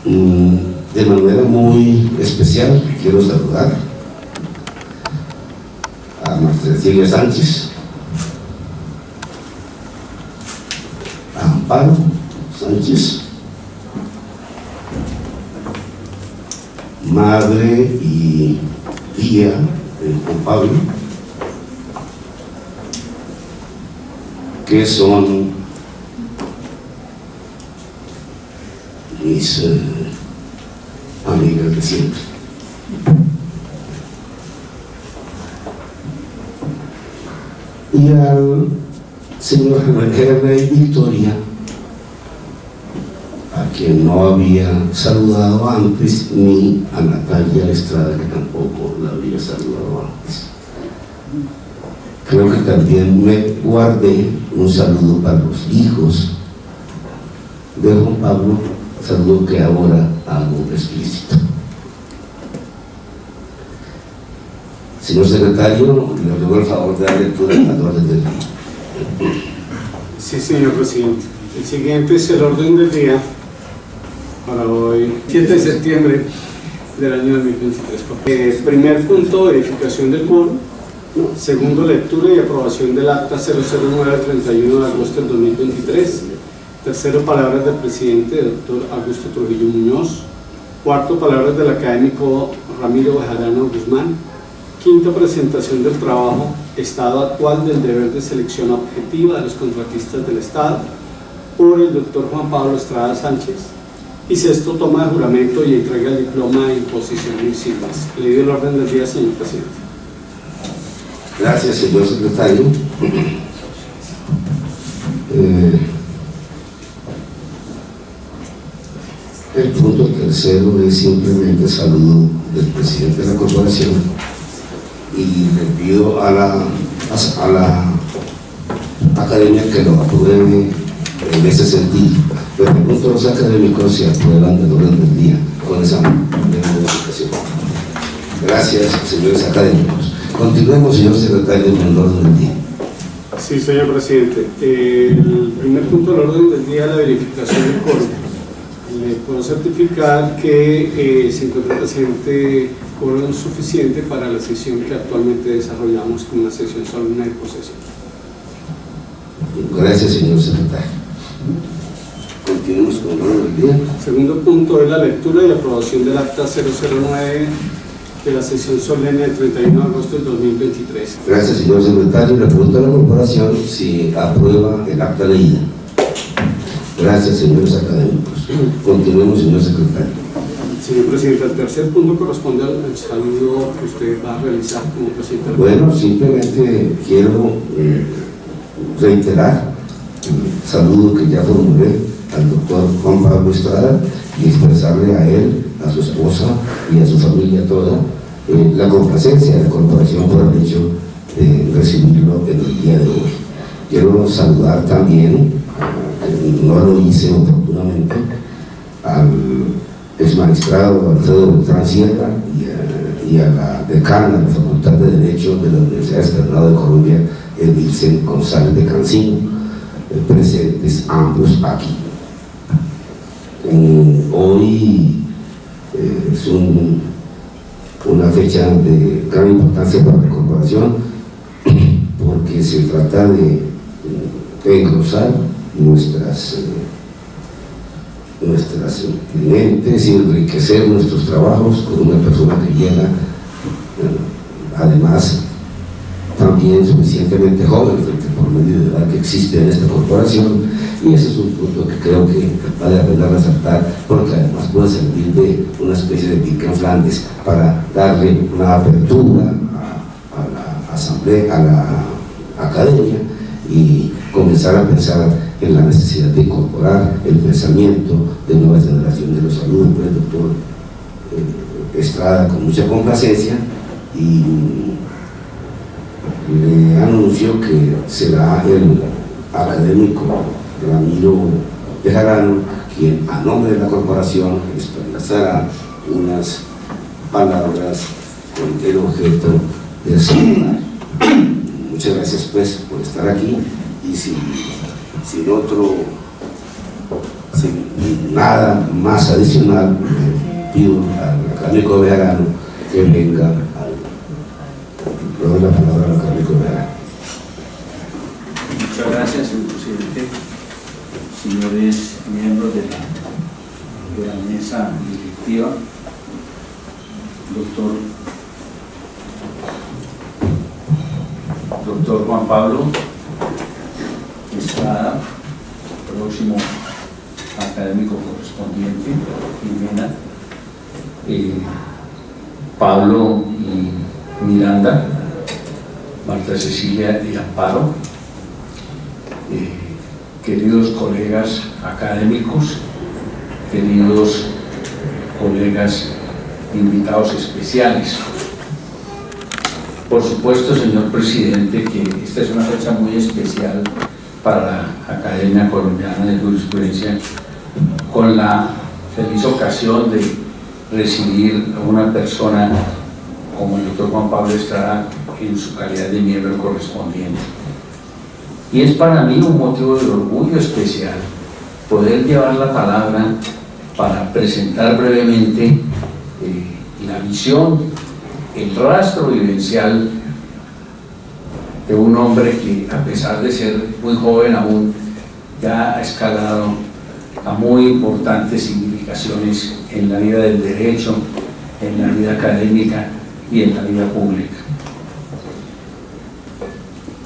De manera muy especial quiero saludar a Marta Cecilia Sánchez, a Amparo Sánchez, madre y tía de Juan Pablo, que son mis amigas de siempre. Y al señor Henry Victoria, a quien no había saludado antes, ni a Natalia Estrada, que tampoco la había saludado antes. Creo que también me guardé un saludo para los hijos de Juan Pablo, saludo que ahora hago explícito. Señor secretario, le ruego el favor de dar lectura al orden del día. Sí, señor presidente. El siguiente es el orden del día para hoy, 7 de septiembre del año 2023. Primer punto, verificación del quórum. Segundo, lectura y aprobación del acta 009 del 31 de agosto del 2023. Tercero, palabras del presidente, doctor Augusto Trujillo Muñoz. Cuarto, palabras del académico Ramiro Bejarano Guzmán. Quinto, presentación del trabajo, estado actual del deber de selección objetiva de los contratistas del Estado por el doctor Juan Pablo Estrada Sánchez. Y sexto, toma de juramento y entrega el diploma de imposición y siglas. Leído el orden del día, señor presidente. Gracias, señor secretario. El punto tercero es simplemente saludo del presidente de la corporación y le pido a la academia que lo apruebe en ese sentido. Le pregunto a los académicos si aprueban el orden del día con esa modificación. Gracias, señores académicos. Continuemos, señor secretario, con el orden del día. Sí, señor presidente. El primer punto del orden del día es la verificación del quórum. Le puedo certificar que se encuentra presente quórum suficiente para la sesión que actualmente desarrollamos como una sesión solemne de posesión. Gracias, señor secretario. Continuemos con el orden del día. Segundo punto es la lectura y aprobación del acta 009 de la sesión solemne del 31 de agosto del 2023. Gracias, señor secretario. Le pregunto a la corporación si aprueba el acta leída. Gracias, señores académicos. Continuemos, señor secretario. Señor presidente, el tercer punto corresponde al saludo que usted va a realizar como presidente. Bueno, simplemente quiero reiterar el saludo que ya formulé al doctor Juan Pablo Estrada y expresarle a él, a su esposa y a su familia toda la complacencia de la corporación por el hecho de recibirlo en el día de hoy. Quiero saludar también, no lo hice oportunamente, al exmagistrado Alfredo Beltrán Sierra y a la decana de la Facultad de Derecho de la Universidad Externado de Colombia, Edilsen González de Cancino, presentes ambos aquí. Hoy es una fecha de gran importancia para la corporación porque se trata de engrosar nuestras mentes y enriquecer nuestros trabajos con una persona que llega además también suficientemente joven frente por medio de edad que existe en esta corporación, y ese es un punto que creo que vale la pena resaltar porque además puede servir de una especie de pica en Flandes para darle una apertura a la asamblea, a la academia, y comenzar a pensar en la necesidad de incorporar el pensamiento de nueva generación de los alumnos. El doctor Estrada, con mucha complacencia, y le anuncio que será el académico Ramiro Bejarano quien, a nombre de la corporación, expresará unas palabras con el objeto de saludar. Muchas gracias, pues, por estar aquí, y sin Sin nada más adicional, pido al académico Bejarano que venga le doy la palabra al académico Bejarano. Muchas gracias, señor presidente. Señores miembros de la mesa directiva, doctor Juan Pablo Estrada, próximo académico correspondiente, Jimena, Pablo y Miranda, Marta Cecilia y Amparo, queridos colegas académicos, queridos colegas invitados especiales. Por supuesto, señor presidente, que esta es una fecha muy especial para la Academia Colombiana de Jurisprudencia, con la feliz ocasión de recibir a una persona como el doctor Juan Pablo Estrada en su calidad de miembro correspondiente. Y es para mí un motivo de orgullo especial poder llevar la palabra para presentar brevemente la visión, el rastro vivencial de un hombre que, a pesar de ser muy joven aún, ya ha escalado a muy importantes significaciones en la vida del derecho, en la vida académica y en la vida pública.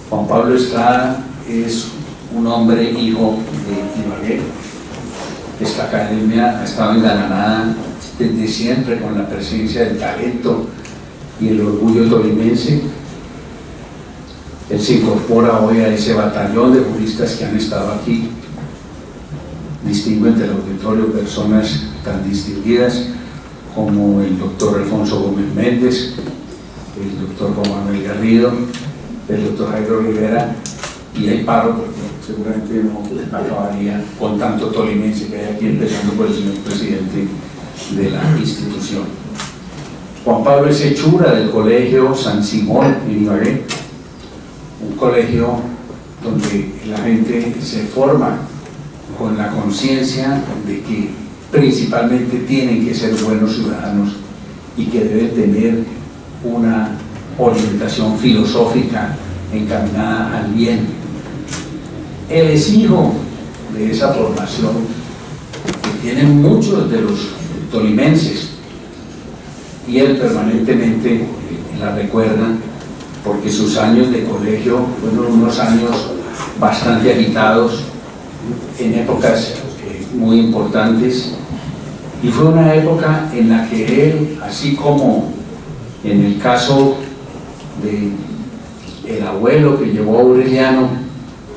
Juan Pablo Estrada es un hombre hijo de Ibagué. Esta academia ha estado engalanada desde siempre con la presencia del talento y el orgullo tolimense. Él se incorpora hoy a ese batallón de juristas que han estado aquí. Distingo entre el auditorio personas tan distinguidas como el doctor Alfonso Gómez Méndez, el doctor Juan Manuel Garrido, el doctor Jairo Rivera, y ahí paro porque seguramente no acabaría con tanto tolimense que hay aquí, empezando por el señor presidente de la institución. Juan Pablo es hechura del Colegio San Simón en Ibagué, un colegio donde la gente se forma con la conciencia de que principalmente tienen que ser buenos ciudadanos y que deben tener una orientación filosófica encaminada al bien. Él es hijo de esa formación que tienen muchos de los tolimenses, y él permanentemente la recuerda porque sus años de colegio fueron unos años bastante agitados, en épocas muy importantes, y fue una época en la que él, así como en el caso de el abuelo que llevó a Aureliano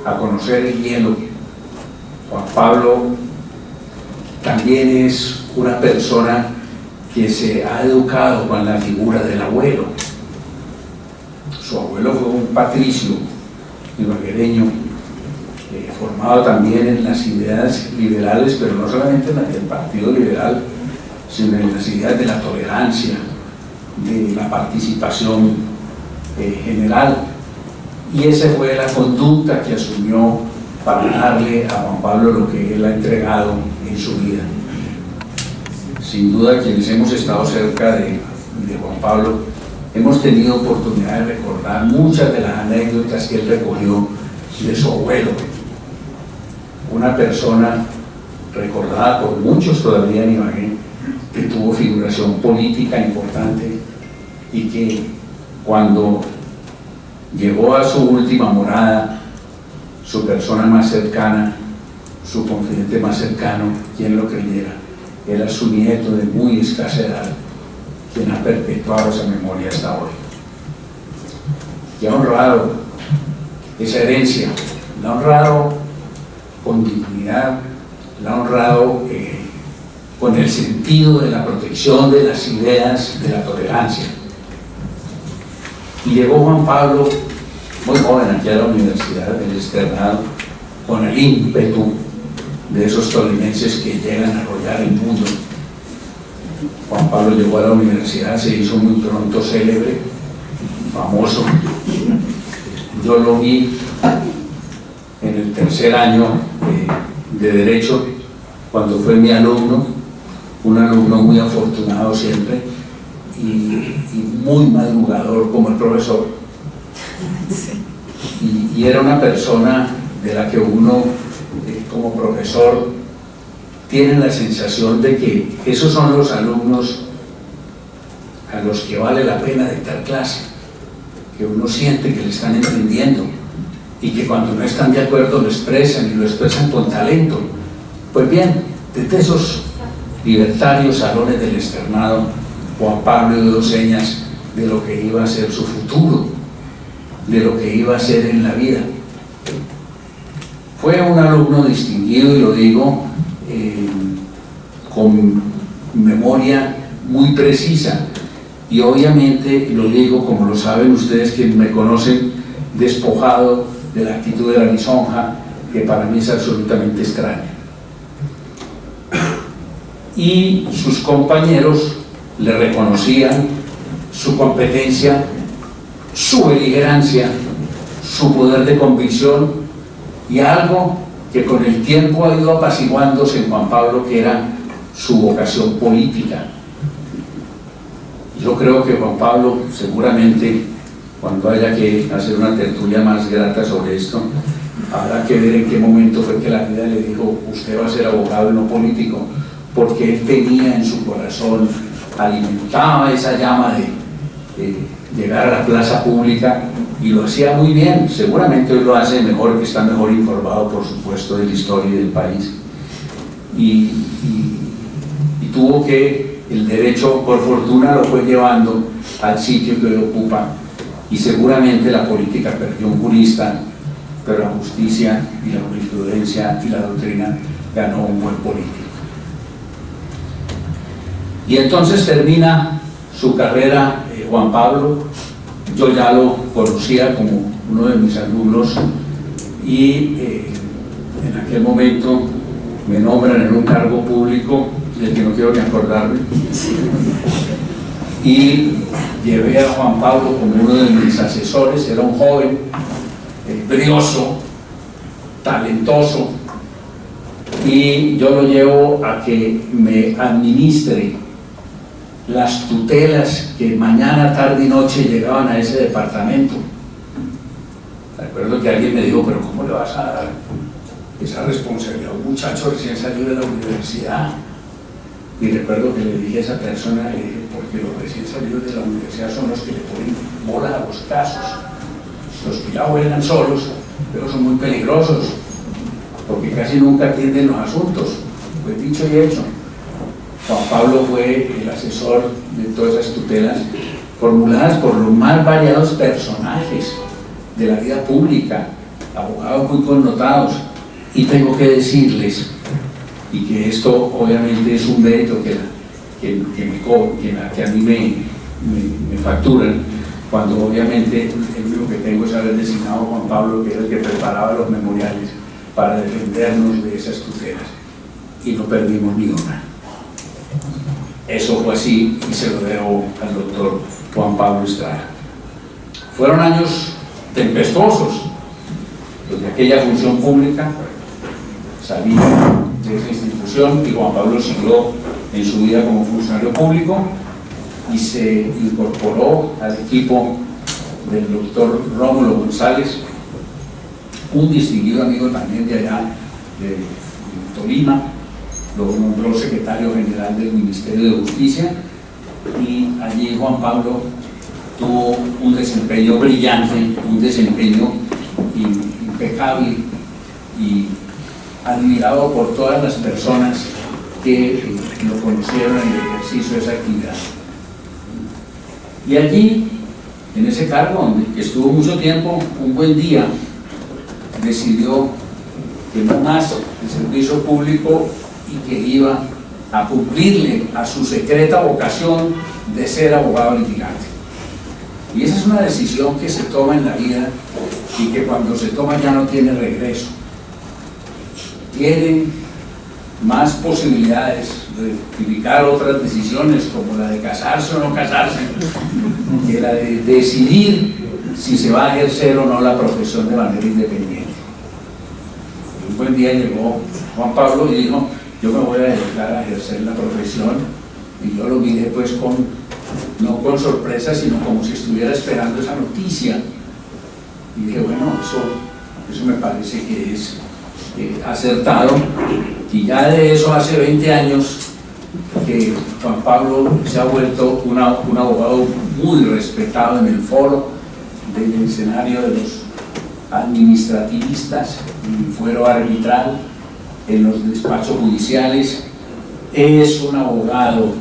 a conocer el hielo, Juan Pablo también es una persona que se ha educado con la figura del abuelo. Su abuelo fue un patricio ibaguereño, formado también en las ideas liberales, pero no solamente en las del Partido Liberal, sino en las ideas de la tolerancia, de la participación general. Y esa fue la conducta que asumió para darle a Juan Pablo lo que él ha entregado en su vida. Sin duda, quienes hemos estado cerca de Juan Pablo, hemos tenido oportunidad de recordar muchas de las anécdotas que él recogió de su abuelo, una persona recordada por muchos todavía en Ibagué, que tuvo figuración política importante y que cuando llegó a su última morada, su persona más cercana, su confidente más cercano, quien lo creyera, era su nieto de muy escasa edad, quien ha perpetuado esa memoria hasta hoy. Y ha honrado esa herencia, la ha honrado con dignidad, la ha honrado con el sentido de la protección de las ideas de la tolerancia. Y llegó Juan Pablo, muy joven, aquí a la universidad del externado, con el ímpetu de esos tolimenses que llegan a arrollar el mundo. Juan Pablo llegó a la universidad, se hizo muy pronto célebre, famoso. Yo lo vi en el tercer año de Derecho, cuando fue mi alumno, un alumno muy afortunado siempre y muy madrugador como el profesor. Y era una persona de la que uno, como profesor, tiene la sensación de que esos son los alumnos a los que vale la pena dictar clase, que uno siente que le están entendiendo y que cuando no están de acuerdo lo expresan y lo expresan con talento. Pues bien, desde esos libertarios salones del externado, Juan Pablo dio señas de lo que iba a ser su futuro, de lo que iba a ser en la vida. Fue un alumno distinguido, y lo digo con memoria muy precisa, y obviamente lo digo, como lo saben ustedes que me conocen, despojado de la actitud de la lisonja, que para mí es absolutamente extraña. Y sus compañeros le reconocían su competencia, su beligerancia, su poder de convicción, y algo que con el tiempo ha ido apaciguándose en Juan Pablo, que era su vocación política. Yo creo que Juan Pablo, seguramente, cuando haya que hacer una tertulia más grata sobre esto, habrá que ver en qué momento fue que la vida le dijo: usted va a ser abogado y no político, porque él tenía en su corazón, alimentaba esa llama de llegar a la plaza pública, y lo hacía muy bien. Seguramente hoy lo hace mejor, que está mejor informado, por supuesto, de la historia del país, y tuvo que, el derecho por fortuna lo fue llevando al sitio que hoy ocupa, y seguramente la política perdió un jurista, pero la justicia y la jurisprudencia y la doctrina ganó un buen político. Y entonces termina su carrera Juan Pablo. Yo ya lo conocía como uno de mis alumnos, y en aquel momento me nombran en un cargo público del que no quiero ni acordarme, y llevé a Juan Pablo como uno de mis asesores. Era un joven brioso, talentoso, y yo lo llevo a que me administre las tutelas que mañana, tarde y noche llegaban a ese departamento. Recuerdo que alguien me dijo: pero ¿cómo le vas a dar esa responsabilidad a un muchacho recién salido de la universidad? Y recuerdo que le dije a esa persona, le dije: porque los recién salidos de la universidad son los que le ponen bola a los casos. Los que ya vuelan solos, pero son muy peligrosos, porque casi nunca atienden los asuntos. Pues dicho y hecho, Juan Pablo fue el asesor de todas esas tutelas, formuladas por los más variados personajes de la vida pública, abogados muy connotados. Y tengo que decirles, y que esto obviamente es un mérito que a mí me facturan, cuando obviamente el único que tengo es haber designado a Juan Pablo, que era el que preparaba los memoriales para defendernos de esas tutelas, y no perdimos ni una. Eso fue así, y se lo debo al doctor Juan Pablo Estrada. Fueron años tempestuosos, los de aquella función pública. Salí de esa institución y Juan Pablo siguió en su vida como funcionario público, y se incorporó al equipo del doctor Rómulo González, un distinguido amigo también de allá de Tolima. Lo nombró secretario general del Ministerio de Justicia, y allí Juan Pablo tuvo un desempeño brillante, un desempeño impecable y admirado por todas las personas que lo conocieron en el ejercicio de esa actividad. Y allí, en ese cargo donde estuvo mucho tiempo, un buen día decidió que no más el servicio público, y que iba a cumplirle a su secreta vocación de ser abogado litigante. Y esa es una decisión que se toma en la vida, y que cuando se toma ya no tiene regreso. Tienen más posibilidades de justificar otras decisiones, como la de casarse o no casarse, que la de decidir si se va a ejercer o no la profesión de manera independiente. Un buen día llegó Juan Pablo y dijo: yo me voy a dedicar a ejercer la profesión, y yo lo miré pues no con sorpresa, sino como si estuviera esperando esa noticia, y dije, bueno, eso me parece que es acertado, y ya de eso hace 20 años que Juan Pablo se ha vuelto un abogado muy respetado en el foro del escenario de los administrativistas, en el fuero arbitral, en los despachos judiciales. Es un abogado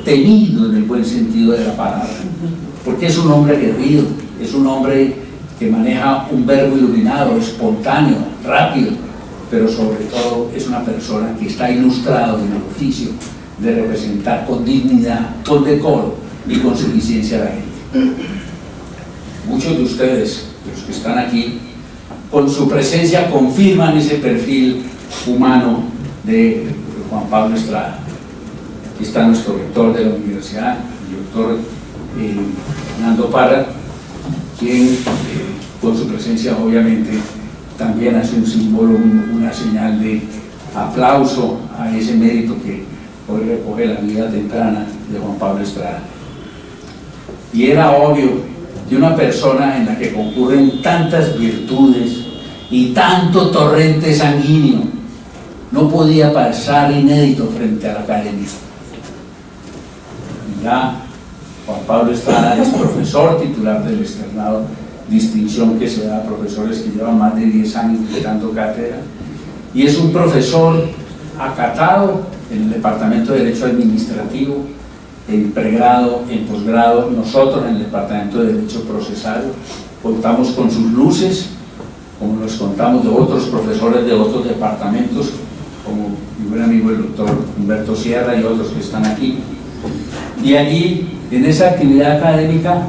temido en el buen sentido de la palabra, porque es un hombre aguerrido, es un hombre que maneja un verbo iluminado, espontáneo, rápido, pero sobre todo es una persona que está ilustrado en el oficio de representar con dignidad, con decoro y con suficiencia a la gente. Muchos de ustedes, los que están aquí, con su presencia confirman ese perfil humano de Juan Pablo Estrada. Aquí está nuestro rector de la universidad, el doctor Fernando Parra, quien con su presencia obviamente también hace un símbolo, una señal de aplauso a ese mérito que hoy recoge la vida temprana de Juan Pablo Estrada. Y era obvio de una persona en la que concurren tantas virtudes y tanto torrente sanguíneo, no podía pasar inédito frente a la academia. Y ya Juan Pablo Estrada es profesor titular del externado, distinción que se da a profesores que llevan más de 10 años dando cátedra, y es un profesor acatado en el Departamento de Derecho Administrativo, en pregrado, en posgrado. Nosotros en el Departamento de Derecho Procesal contamos con sus luces, como los contamos de otros profesores de otros departamentos, como mi buen amigo el doctor Humberto Sierra y otros que están aquí. Y allí, en esa actividad académica,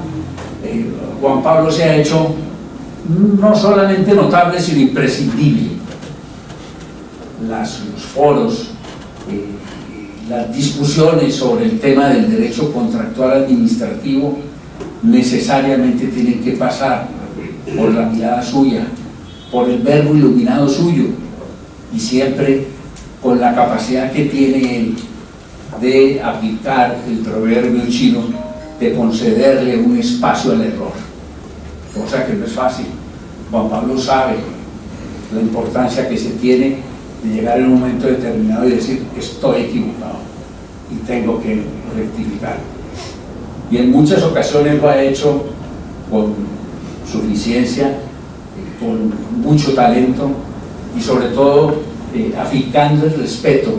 Juan Pablo se ha hecho no solamente notable, sino imprescindible. Los foros, las discusiones sobre el tema del derecho contractual administrativo necesariamente tienen que pasar por la mirada suya, por el verbo iluminado suyo, y siempre con la capacidad que tiene él de aplicar el proverbio chino de concederle un espacio al error, cosa que no es fácil. Juan Pablo sabe la importancia que se tiene de llegar en un momento determinado y decir estoy equivocado y tengo que rectificar, y en muchas ocasiones lo ha hecho con suficiencia, con mucho talento y sobre todo afincando el respeto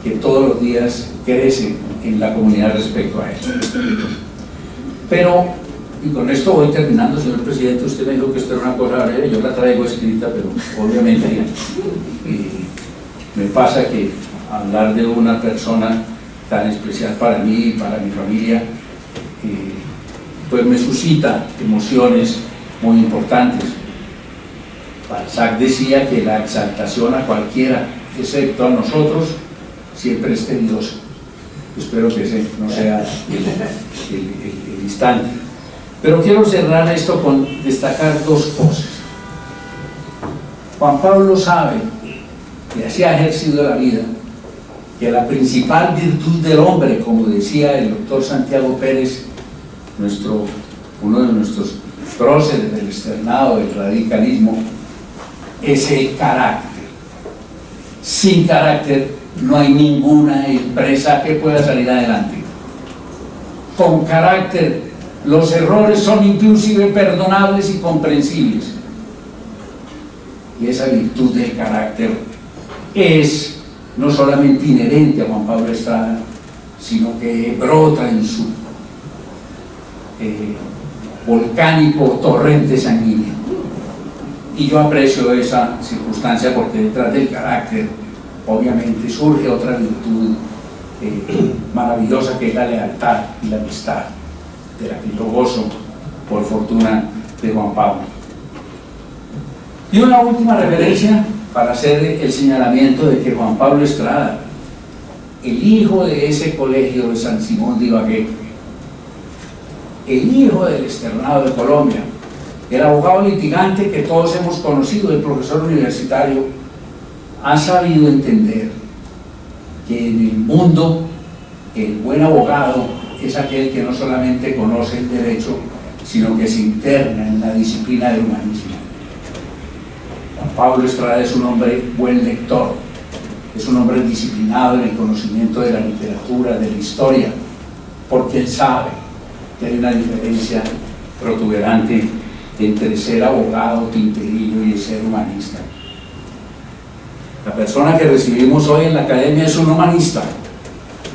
que todos los días crece en la comunidad respecto a él. Pero, y con esto voy terminando, señor presidente, usted me dijo que esto era una cosa breve, yo la traigo escrita, pero obviamente me pasa que hablar de una persona tan especial para mí y para mi familia, pues me suscita emociones muy importantes. Balzac decía que la exaltación a cualquiera, excepto a nosotros, siempre es tediosa. Espero que ese no sea el instante. Pero quiero cerrar esto con destacar dos cosas. Juan Pablo sabe, y así ha ejercido la vida, que la principal virtud del hombre, como decía el doctor Santiago Pérez, uno de nuestros próceres del externado del radicalismo, es el carácter. Sin carácter no hay ninguna empresa que pueda salir adelante. Con carácter los errores son inclusive perdonables y comprensibles. Y esa virtud del carácter es no solamente inherente a Juan Pablo Estrada, sino que brota en su volcánico torrente sanguíneo. Y yo aprecio esa circunstancia porque detrás del carácter obviamente surge otra virtud maravillosa, que es la lealtad y la amistad, de la que yo gozo por fortuna de Juan Pablo. Y una última referencia para hacer el señalamiento de que Juan Pablo Estrada, el hijo de ese colegio de San Simón de Ibagué, el hijo del externado de Colombia, el abogado litigante que todos hemos conocido, el profesor universitario, ha sabido entender que en el mundo el buen abogado es aquel que no solamente conoce el derecho, sino que se interna en la disciplina del humanismo. Juan Pablo Estrada es un hombre buen lector, es un hombre disciplinado en el conocimiento de la literatura, de la historia, porque él sabe que hay una diferencia protuberante entre ser abogado, tinterillo y ser humanista. La persona que recibimos hoy en la academia es un humanista.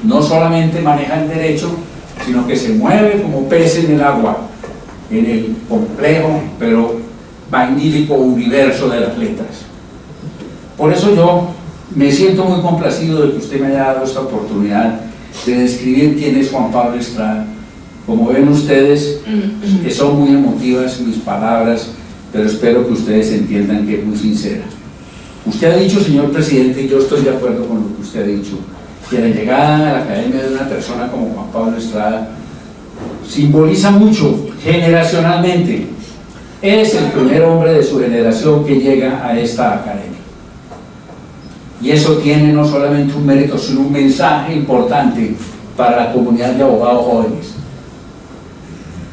No solamente maneja el derecho, sino que se mueve como pez en el agua, en el complejo pero magnífico universo de las letras. Por eso yo me siento muy complacido de que usted me haya dado esta oportunidad de describir quién es Juan Pablo Estrada. Como ven ustedes, que son muy emotivas mis palabras, pero espero que ustedes entiendan que es muy sincera. Usted ha dicho, señor presidente, y yo estoy de acuerdo con lo que usted ha dicho, que la llegada a la academia de una persona como Juan Pablo Estrada simboliza mucho generacionalmente. Es el primer hombre de su generación que llega a esta academia. Y eso tiene no solamente un mérito, sino un mensaje importante para la comunidad de abogados jóvenes.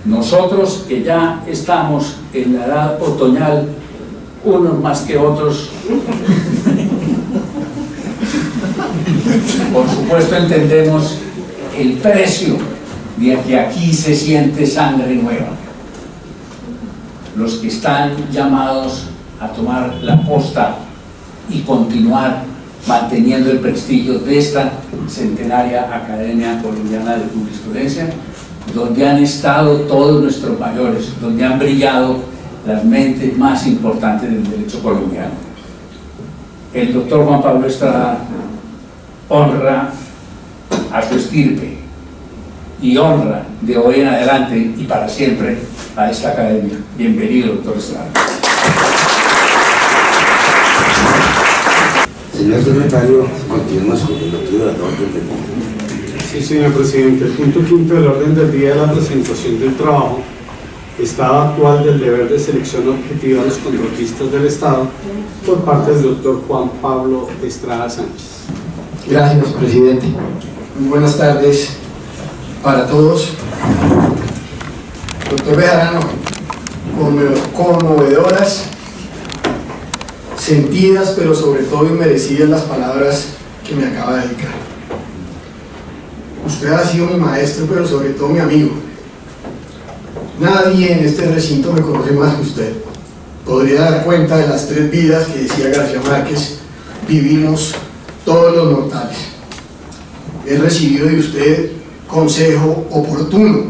Nosotros que ya estamos en la edad otoñal, unos más que otros, por supuesto entendemos el precio de que aquí se siente sangre nueva. Los que están llamados a tomar la posta y continuar manteniendo el prestigio de esta centenaria Academia Colombiana de Jurisprudencia, donde han estado todos nuestros mayores, donde han brillado las mentes más importantes del derecho colombiano. El doctor Juan Pablo Estrada honra a su estirpe y honra de hoy en adelante y para siempre a esta academia. Bienvenido, doctor Estrada. Señor secretario, continuamos con el motivo del orden del día. Sí, señor presidente. El punto quinto del orden del día es la presentación del trabajo, estado actual del deber de selección objetiva de los contratistas del Estado por parte del doctor Juan Pablo Estrada Sánchez. Gracias, presidente. Muy buenas tardes para todos. Doctor Bejarano, conmovedoras, sentidas, pero sobre todo inmerecidas las palabras que me acaba de dedicar. Usted ha sido mi maestro, pero sobre todo mi amigo. Nadie en este recinto me conoce más que usted. Podría dar cuenta de las 3 vidas que decía García Márquez vivimos todos los mortales. He recibido de usted consejo oportuno,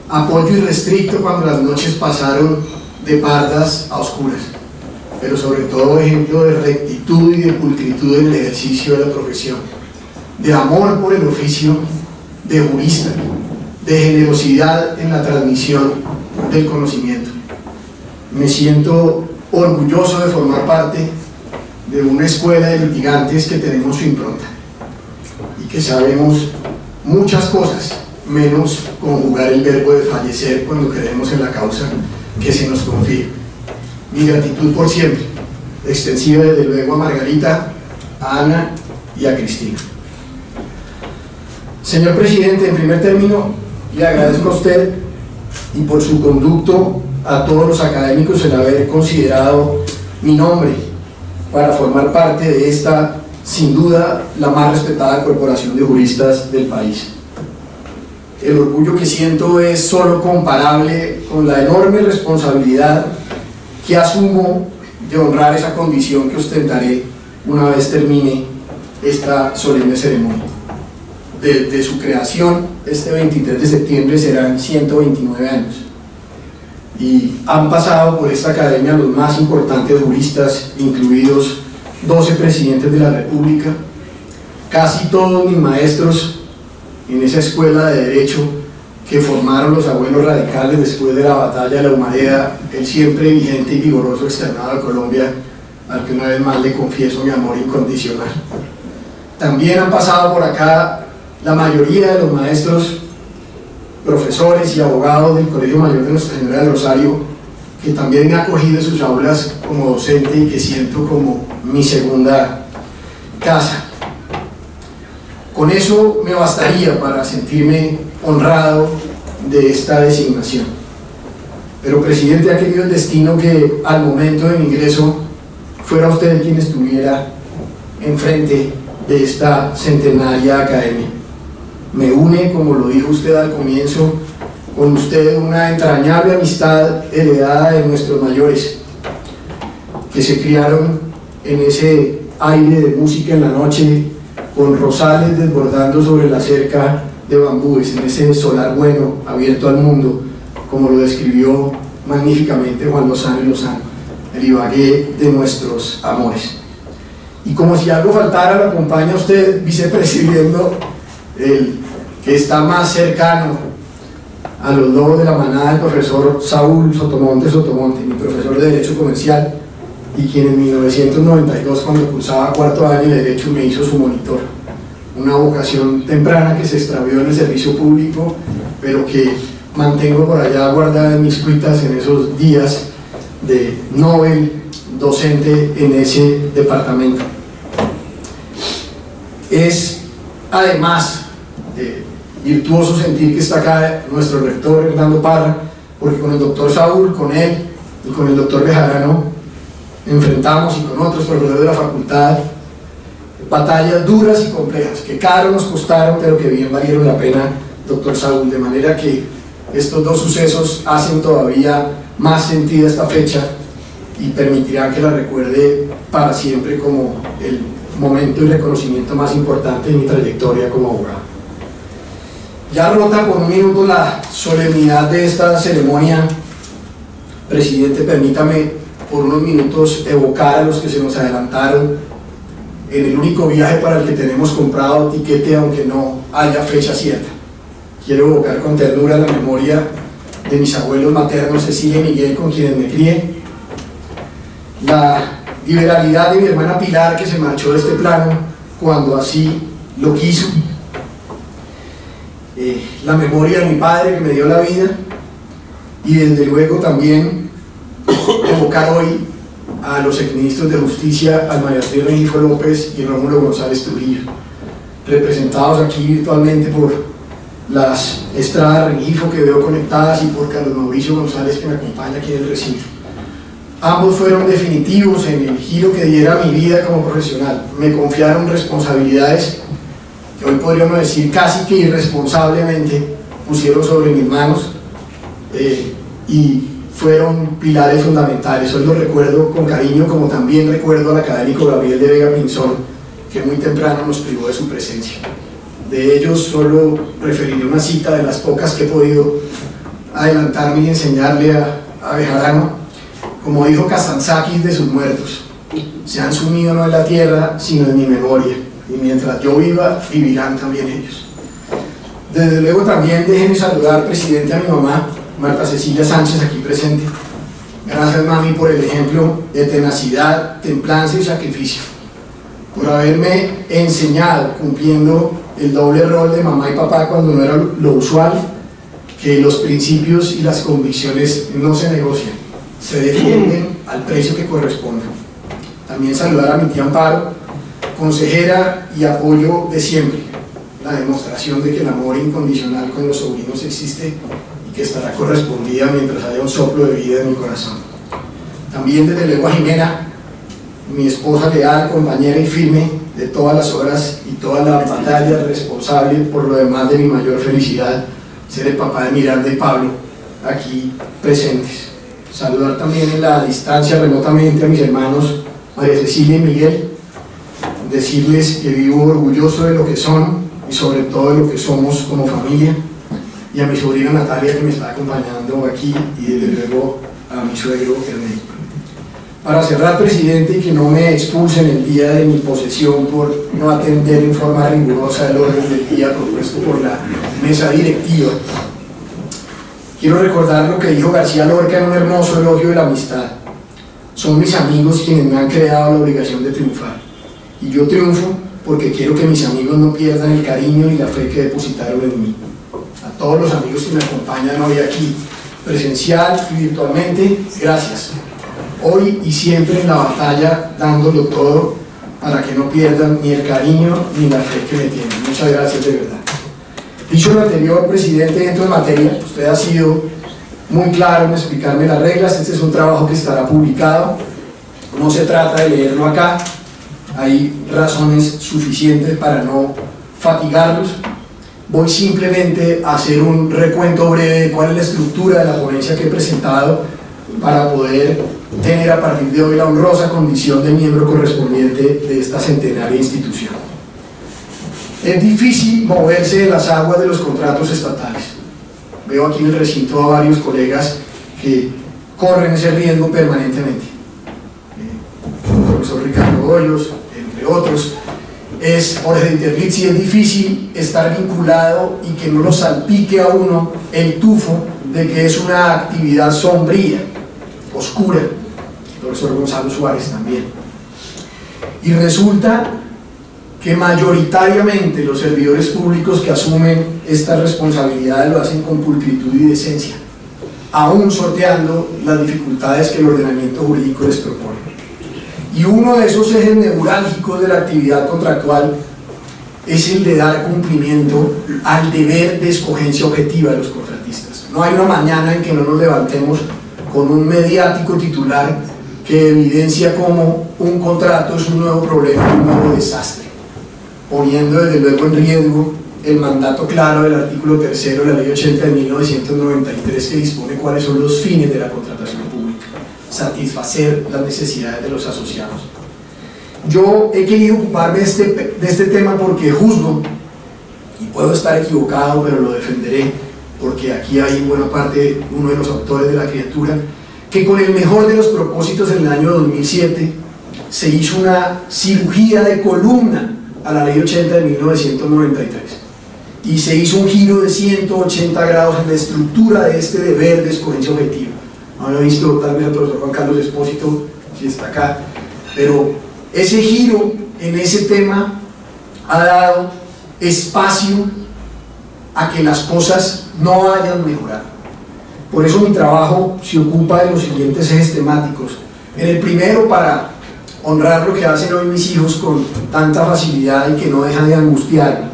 apoyo irrestricto cuando las noches pasaron de pardas a oscuras, pero sobre todo ejemplo de rectitud y de pulcritud en el ejercicio de la profesión, de amor por el oficio de jurista, de generosidad en la transmisión del conocimiento. Me siento orgulloso de formar parte de una escuela de litigantes que tenemos su impronta y que sabemos muchas cosas, menos conjugar el verbo de fallecer cuando creemos en la causa que se nos confía. Mi gratitud por siempre, extensiva desde luego a Margarita, a Ana y a Cristina. Señor presidente, en primer término, le agradezco a usted y por su conducto a todos los académicos el haber considerado mi nombre para formar parte de esta, sin duda, la más respetada corporación de juristas del país. El orgullo que siento es solo comparable con la enorme responsabilidad que asumo de honrar esa condición que ostentaré una vez termine esta solemne ceremonia. Desde su creación, este 23 de septiembre serán 129 años. Y han pasado por esta academia los más importantes juristas, incluidos 12 presidentes de la República, casi todos mis maestros en esa escuela de Derecho que formaron los abuelos radicales después de la batalla de la Humareda, el siempre vigente y vigoroso externado de Colombia, al que una vez más le confieso mi amor incondicional. También han pasado por acá la mayoría de los maestros, profesores y abogados del Colegio Mayor de Nuestra Señora del Rosario, que también me ha acogido en sus aulas como docente y que siento como mi segunda casa. Con eso me bastaría para sentirme honrado de esta designación. Pero, presidente, ha querido el destino que al momento de mi ingreso fuera usted quien estuviera enfrente de esta centenaria academia. Me une, como lo dijo usted al comienzo, con usted una entrañable amistad heredada de nuestros mayores, que se criaron en ese aire de música en la noche, con rosales desbordando sobre la cerca de bambúes, en ese solar bueno, abierto al mundo, como lo describió magníficamente Juan Lozano y Lozano, el Ibagué de nuestros amores. Y como si algo faltara, lo acompaña usted vicepresidiendo el que está más cercano a los lobos de la manada, el profesor Saúl Sotomonte, mi profesor de Derecho Comercial, y quien en 1992, cuando cursaba cuarto año de Derecho, me hizo su monitor. Una vocación temprana que se extravió en el servicio público, pero que mantengo por allá guardada en mis cuitas en esos días de Nobel docente en ese departamento. Es además virtuoso sentir que está acá nuestro rector Hernando Parra, porque con el doctor Saúl, con él y con el doctor Bejarano enfrentamos, y con otros profesores de la facultad, batallas duras y complejas, que caro nos costaron, pero que bien valieron la pena, doctor Saúl, de manera que estos dos sucesos hacen todavía más sentido esta fecha y permitirán que la recuerde para siempre como el momento y reconocimiento más importante de mi trayectoria como abogado. Ya rota por un minuto la solemnidad de esta ceremonia, presidente, permítame por unos minutos evocar a los que se nos adelantaron en el único viaje para el que tenemos comprado tiquete, aunque no haya fecha cierta. Quiero evocar con ternura la memoria de mis abuelos maternos, Cecilia y Miguel, con quienes me crié, la liberalidad de mi hermana Pilar, que se marchó de este plano cuando así lo quiso, la memoria de mi padre, que me dio la vida, y desde luego también evocar hoy a los exministros de Justicia, al María Rengifo López y Rómulo González Trujillo, representados aquí virtualmente por las Estrada Rengifo, que veo conectadas, y por Carlos Mauricio González, que me acompaña aquí en el recinto. Ambos fueron definitivos en el giro que diera a mi vida como profesional. Me confiaron responsabilidades que hoy podríamos decir casi que irresponsablemente pusieron sobre mis manos, y fueron pilares fundamentales. Hoy lo recuerdo con cariño, como también recuerdo al académico Gabriel de Vega Pinzón, que muy temprano nos privó de su presencia. De ellos solo referiré una cita de las pocas que he podido adelantarme y enseñarle a Bejarano. Como dijo Kazantzakis de sus muertos: se han sumido no en la tierra, sino en mi memoria, y mientras yo viva, vivirán también ellos. Desde luego también déjenme saludar, presidente, a mi mamá, Marta Cecilia Sánchez, aquí presente. Gracias, mami, por el ejemplo de tenacidad, templanza y sacrificio, por haberme enseñado, cumpliendo el doble rol de mamá y papá cuando no era lo usual, que los principios y las convicciones no se negocian, se defienden al precio que corresponde. También saludar a mi tía Amparo, consejera y apoyo de siempre, la demostración de que el amor incondicional con los sobrinos existe y que estará correspondida mientras haya un soplo de vida en mi corazón. También desde luego a Jimena, mi esposa leal, compañera y firme de todas las horas y toda la batalla, responsable por lo demás de mi mayor felicidad, ser el papá de Miranda y Pablo, aquí presentes. Saludar también en la distancia remotamente a mis hermanos María Cecilia y Miguel, decirles que vivo orgulloso de lo que son y sobre todo de lo que somos como familia, y a mi sobrina Natalia, que me está acompañando aquí, y desde luego a mi suegro Ernesto. Para cerrar, presidente, y que no me expulsen el día de mi posesión por no atender en forma rigurosa el orden del día propuesto por la mesa directiva, quiero recordar lo que dijo García Lorca en un hermoso elogio de la amistad: son mis amigos quienes me han creado la obligación de triunfar, y yo triunfo porque quiero que mis amigos no pierdan el cariño y la fe que depositaron en mí. A todos los amigos que me acompañan hoy aquí, presencial y virtualmente, gracias. Hoy y siempre en la batalla, dándolo todo para que no pierdan ni el cariño ni la fe que me tienen. Muchas gracias de verdad. Dicho lo anterior, presidente, entro en materia. Usted ha sido muy claro en explicarme las reglas. Este es un trabajo que estará publicado. No se trata de leerlo acá. Hay razones suficientes para no fatigarlos. Voy simplemente a hacer un recuento breve de cuál es la estructura de la ponencia que he presentado para poder tener a partir de hoy la honrosa condición de miembro correspondiente de esta centenaria institución. Es difícil moverse de las aguas de los contratos estatales. Veo aquí en el recinto a varios colegas que corren ese riesgo permanentemente. El profesor Ricardo Hoyos, entre otros. Jorge de Interlizzi, es difícil estar vinculado y que no lo salpique a uno el tufo de que es una actividad sombría, oscura. El profesor Gonzalo Suárez también. Y resulta que mayoritariamente los servidores públicos que asumen estas responsabilidades lo hacen con pulcritud y decencia, aún sorteando las dificultades que el ordenamiento jurídico les propone. Y uno de esos ejes neurálgicos de la actividad contractual es el de dar cumplimiento al deber de escogencia objetiva de los contratistas. No hay una mañana en que no nos levantemos con un mediático titular que evidencia cómo un contrato es un nuevo problema, un nuevo desastre, poniendo desde luego en riesgo el mandato claro del artículo 3 de la Ley 80 de 1993 que dispone cuáles son los fines de la contratación pública: satisfacer las necesidades de los asociados. Yo he querido ocuparme de este tema porque juzgo, y puedo estar equivocado, pero lo defenderé, porque aquí hay en buena parte uno de los autores de la criatura, que con el mejor de los propósitos en el año 2007 se hizo una cirugía de columna a la Ley 80 de 1993 y se hizo un giro de 180 grados en la estructura de este deber de escogencia objetiva. No había visto tal vez al profesor Juan Carlos Espósito, si está acá, pero ese giro en ese tema ha dado espacio a que las cosas no hayan mejorado. Por eso mi trabajo se ocupa de los siguientes ejes temáticos. En el primero, para honrar lo que hacen hoy mis hijos con tanta facilidad y que no dejan de angustiarme,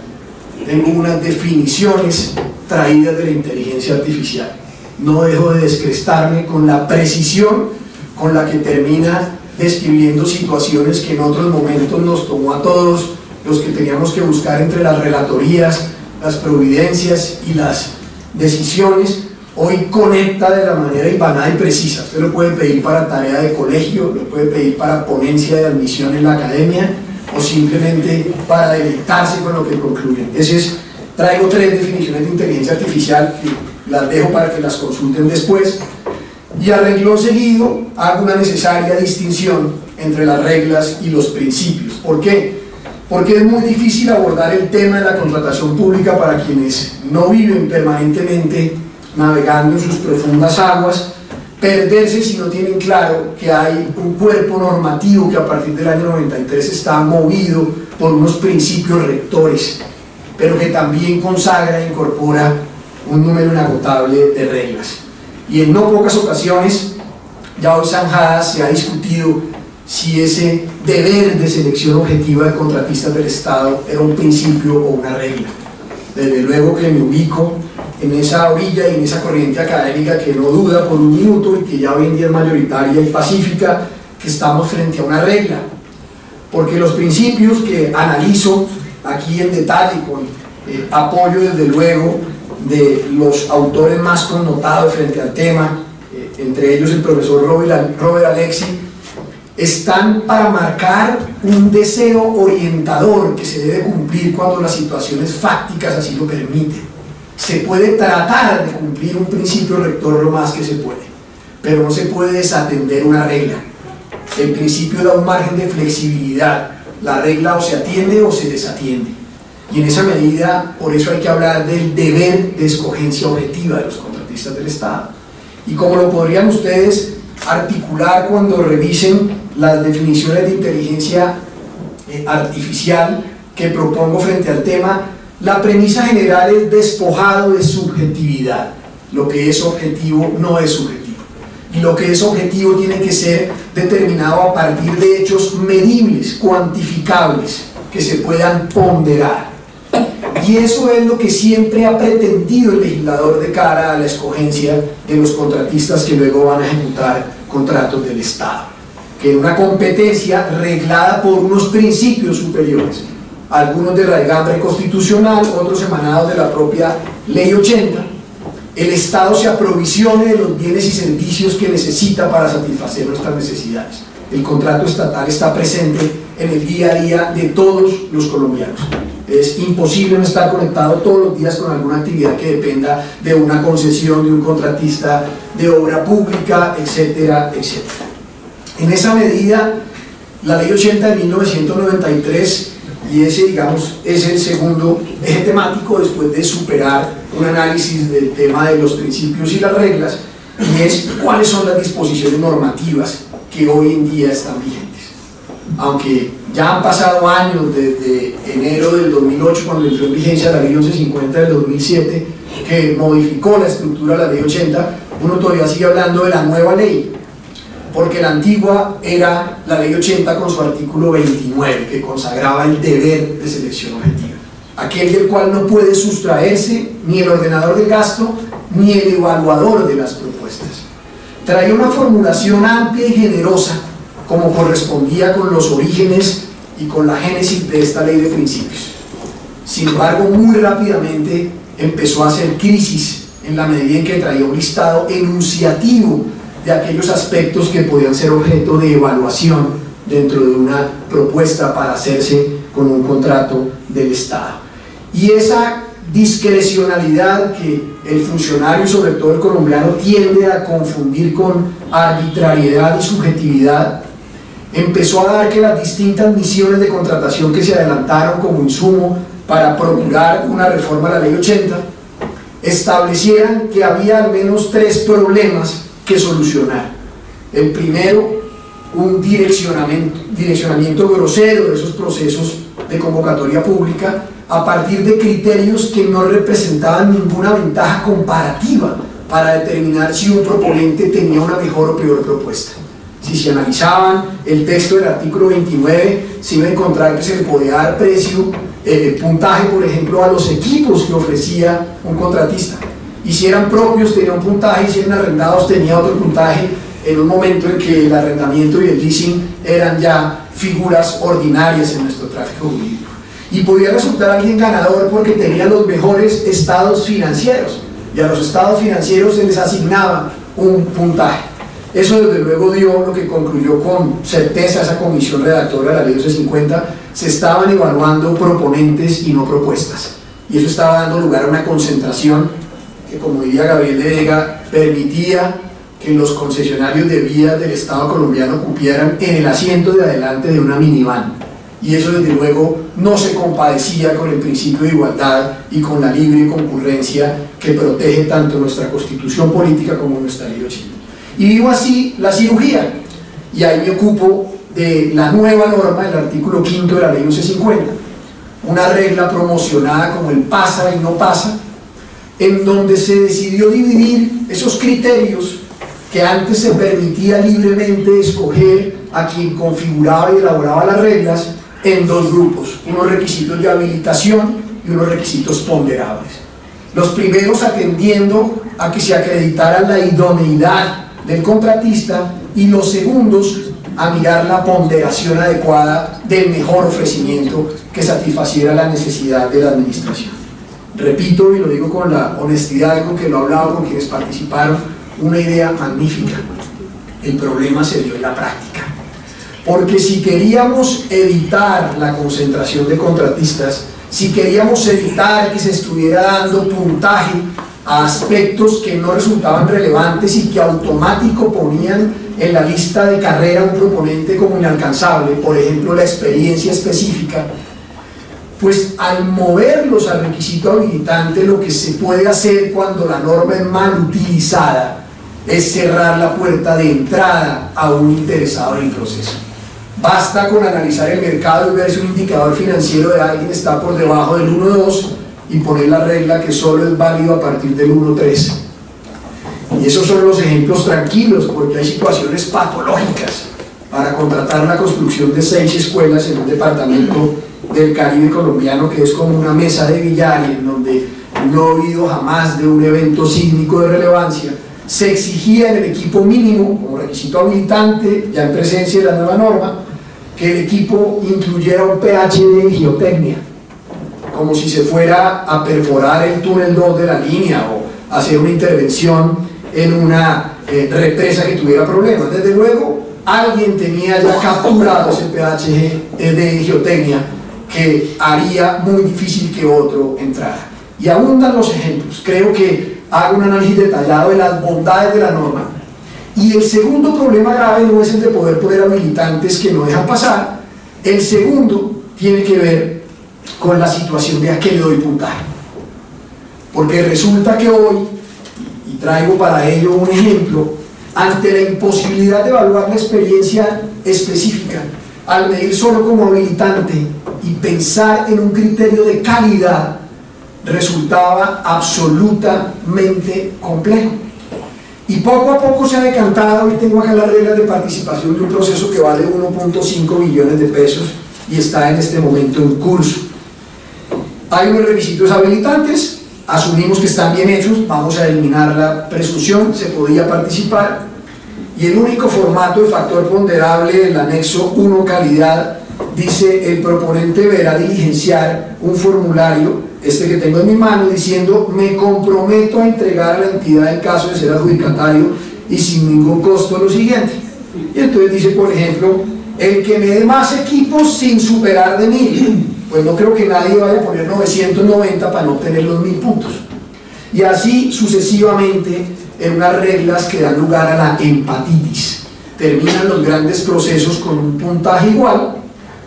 tengo unas definiciones traídas de la inteligencia artificial. No dejo de descrestarme con la precisión con la que termina describiendo situaciones que en otros momentos nos tomó a todos los que teníamos que buscar entre las relatorías, las providencias y las decisiones. Hoy conecta de la manera hilvanada y precisa. Usted lo puede pedir para tarea de colegio, lo puede pedir para ponencia de admisión en la academia o simplemente para deleitarse con lo que concluyen. Traigo 3 definiciones de inteligencia artificial que las dejo para que las consulten después, y a renglón seguido hago una necesaria distinción entre las reglas y los principios. ¿Por qué? Porque es muy difícil abordar el tema de la contratación pública para quienes no viven permanentemente navegando en sus profundas aguas, perderse si no tienen claro que hay un cuerpo normativo que a partir del año 93 está movido por unos principios rectores, pero que también consagra e incorpora un número inagotable de reglas. Y en no pocas ocasiones, ya hoy zanjadas, se ha discutido si ese deber de selección objetiva de contratistas del Estado era un principio o una regla. Desde luego que me ubico en esa orilla y en esa corriente académica que no duda por un minuto y que ya hoy en día es mayoritaria y pacífica, que estamos frente a una regla. Porque los principios que analizo aquí en detalle, con apoyo desde luego de los autores más connotados frente al tema, entre ellos el profesor Robert Alexi, están para marcar un deseo orientador que se debe cumplir cuando las situaciones fácticas así lo permiten. Se puede tratar de cumplir un principio rector lo más que se puede, pero no se puede desatender una regla. El principio da un margen de flexibilidad, la regla o se atiende o se desatiende, y en esa medida, por eso hay que hablar del deber de escogencia objetiva de los contratistas del Estado. Y como lo podrían ustedes articular cuando revisen las definiciones de inteligencia artificial que propongo frente al tema, la premisa general es despojado de subjetividad. Lo que es objetivo no es subjetivo. y lo que es objetivo tiene que ser determinado a partir de hechos medibles, cuantificables, que se puedan ponderar. Y eso es lo que siempre ha pretendido el legislador de cara a la escogencia de los contratistas que luego van a ejecutar contratos del Estado, que en una competencia reglada por unos principios superiores, algunos de raigambre constitucional, otros emanados de la propia Ley 80, el Estado se aprovisione de los bienes y servicios que necesita para satisfacer nuestras necesidades. El contrato estatal está presente en el día a día de todos los colombianos. Es imposible no estar conectado todos los días con alguna actividad que dependa de una concesión, de un contratista, de obra pública, etcétera, etcétera. En esa medida, la Ley 80 de 1993, y ese, digamos, es el segundo eje temático después de superar un análisis del tema de los principios y las reglas, y es cuáles son las disposiciones normativas que hoy en día están vigentes. Aunque ya han pasado años desde enero del 2008, cuando entró en vigencia la Ley 1150 del 2007, que modificó la estructura de la Ley 80, uno todavía sigue hablando de la nueva ley, porque la antigua era la Ley 80 con su artículo 29, que consagraba el deber de selección objetiva, aquel del cual no puede sustraerse ni el ordenador del gasto ni el evaluador de las propuestas. Traía una formulación amplia y generosa, como correspondía con los orígenes y con la génesis de esta ley de principios. Sin embargo, muy rápidamente empezó a hacer crisis en la medida en que traía un listado enunciativo de aquellos aspectos que podían ser objeto de evaluación dentro de una propuesta para hacerse con un contrato del Estado. Y esa discrecionalidad que el funcionario, sobre todo el colombiano, tiende a confundir con arbitrariedad y subjetividad, empezó a dar que las distintas misiones de contratación que se adelantaron como insumo para procurar una reforma a la Ley 80 establecieran que había al menos tres problemas que solucionar. El primero, un direccionamiento grosero de esos procesos de convocatoria pública a partir de criterios que no representaban ninguna ventaja comparativa para determinar si un proponente tenía una mejor o peor propuesta. Si se analizaban el texto del artículo 29, se iba a encontrar que se le podía dar precio, puntaje, por ejemplo, a los equipos que ofrecía un contratista. Y si eran propios, tenía un puntaje, y si eran arrendados, tenía otro puntaje, en un momento en que el arrendamiento y el leasing eran ya figuras ordinarias en nuestro tráfico jurídico. Y podía resultar alguien ganador porque tenía los mejores estados financieros, y a los estados financieros se les asignaba un puntaje. Eso desde luego dio lo que concluyó con certeza esa comisión redactora de la Ley 1150: se estaban evaluando proponentes y no propuestas, y eso estaba dando lugar a una concentración que, como diría Gabriel de Vega, permitía que los concesionarios de vías del Estado colombiano cupieran en el asiento de adelante de una minivan, y eso desde luego no se compadecía con el principio de igualdad y con la libre concurrencia que protege tanto nuestra Constitución política como nuestra Ley 80. Y digo así la cirugía, y ahí me ocupo de la nueva norma, el artículo 5 de la Ley 1150, una regla promocionada como el pasa y no pasa, en donde se decidió dividir esos criterios que antes se permitía libremente escoger a quien configuraba y elaboraba las reglas en dos grupos: unos requisitos de habilitación y unos requisitos ponderables. Los primeros atendiendo a que se acreditara la idoneidad del contratista, y los segundos a mirar la ponderación adecuada del mejor ofrecimiento que satisfaciera la necesidad de la administración. Repito, y lo digo con la honestidad con que lo he hablado con quienes participaron, una idea magnífica. El problema se dio en la práctica, porque si queríamos evitar la concentración de contratistas, si queríamos evitar que se estuviera dando puntaje a aspectos que no resultaban relevantes y que automático ponían en la lista de carrera un proponente como inalcanzable, por ejemplo la experiencia específica, pues al moverlos al requisito habilitante, lo que se puede hacer cuando la norma es mal utilizada es cerrar la puerta de entrada a un interesado en el proceso. Basta con analizar el mercado y ver si un indicador financiero de alguien está por debajo del 1.2 y poner la regla que solo es válido a partir del 1.3. Y esos son los ejemplos tranquilos, porque hay situaciones patológicas para contratar la construcción de 6 escuelas en un departamento del Caribe colombiano que es como una mesa de billar, en donde no he oído jamás de un evento sísmico de relevancia. Se exigía en el equipo mínimo, como requisito habilitante, ya en presencia de la nueva norma, que el equipo incluyera un pH de geotecnia, como si se fuera a perforar el túnel 2 de la línea o hacer una intervención en una represa que tuviera problemas. Desde luego, alguien tenía ya capturado ese pH de geotecnia que haría muy difícil que otro entrara. Y abundan los ejemplos. Creo que hago un análisis detallado de las bondades de la norma. Y el segundo problema grave no es el de poder poner habilitantes que no dejan pasar. El segundo tiene que ver con la situación de a qué le doy puntaje. Porque resulta que hoy, y traigo para ello un ejemplo, ante la imposibilidad de evaluar la experiencia específica, al medir solo como habilitante y pensar en un criterio de calidad, resultaba absolutamente complejo. Y poco a poco se ha decantado, y tengo acá las reglas de participación de un proceso que vale 1.5 billones de pesos y está en este momento en curso. Hay unos requisitos habilitantes, asumimos que están bien hechos, vamos a eliminar la presunción, se podía participar, y el único formato de factor ponderable, el anexo 1 calidad, dice el proponente deberá diligenciar un formulario, este que tengo en mi mano, diciendo me comprometo a entregar a la entidad en caso de ser adjudicatario y sin ningún costo lo siguiente. Y entonces dice, por ejemplo, el que me dé más equipos sin superar de 1000. Pues no creo que nadie vaya a poner 990 para no tener los 1000 puntos. Y así sucesivamente en unas reglas que dan lugar a la empatitis. Terminan los grandes procesos con un puntaje igual,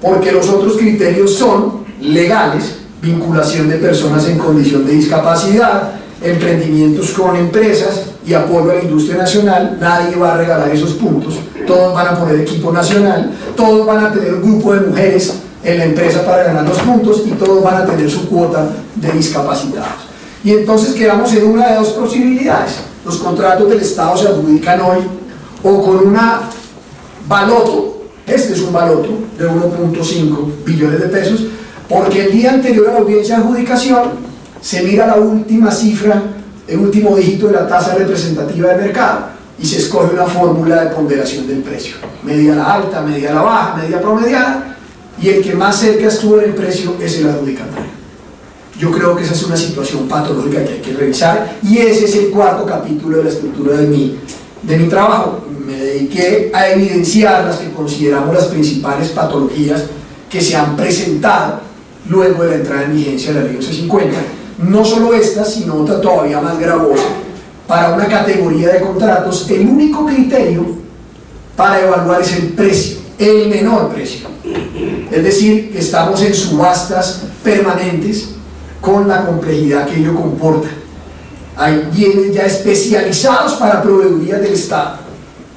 porque los otros criterios son legales: vinculación de personas en condición de discapacidad, emprendimientos con empresas y apoyo a la industria nacional. Nadie va a regalar esos puntos, todos van a poner equipo nacional, todos van a tener un grupo de mujeres en la empresa para ganar los puntos y todos van a tener su cuota de discapacitados. Y entonces quedamos en una de dos posibilidades: los contratos del Estado se adjudican hoy o con una baloto, este es un baloto de 1.5 billones de pesos, porque el día anterior a la audiencia de adjudicación se mira la última cifra, el último dígito de la tasa representativa del mercado y se escoge una fórmula de ponderación del precio, media a la alta, media a la baja, media promediada, y el que más cerca estuvo en el precio es el adjudicatario. Yo creo que esa es una situación patológica que hay que revisar, y ese es el cuarto capítulo de la estructura de mi trabajo. Me dediqué a evidenciar las que consideramos las principales patologías que se han presentado luego de la entrada en vigencia de la ley 1150, no solo esta, sino otra todavía más gravosa. Para una categoría de contratos, el único criterio para evaluar es el precio, el menor precio. Es decir, que estamos en subastas permanentes con la complejidad que ello comporta. Hay bienes ya especializados para proveedurías del Estado,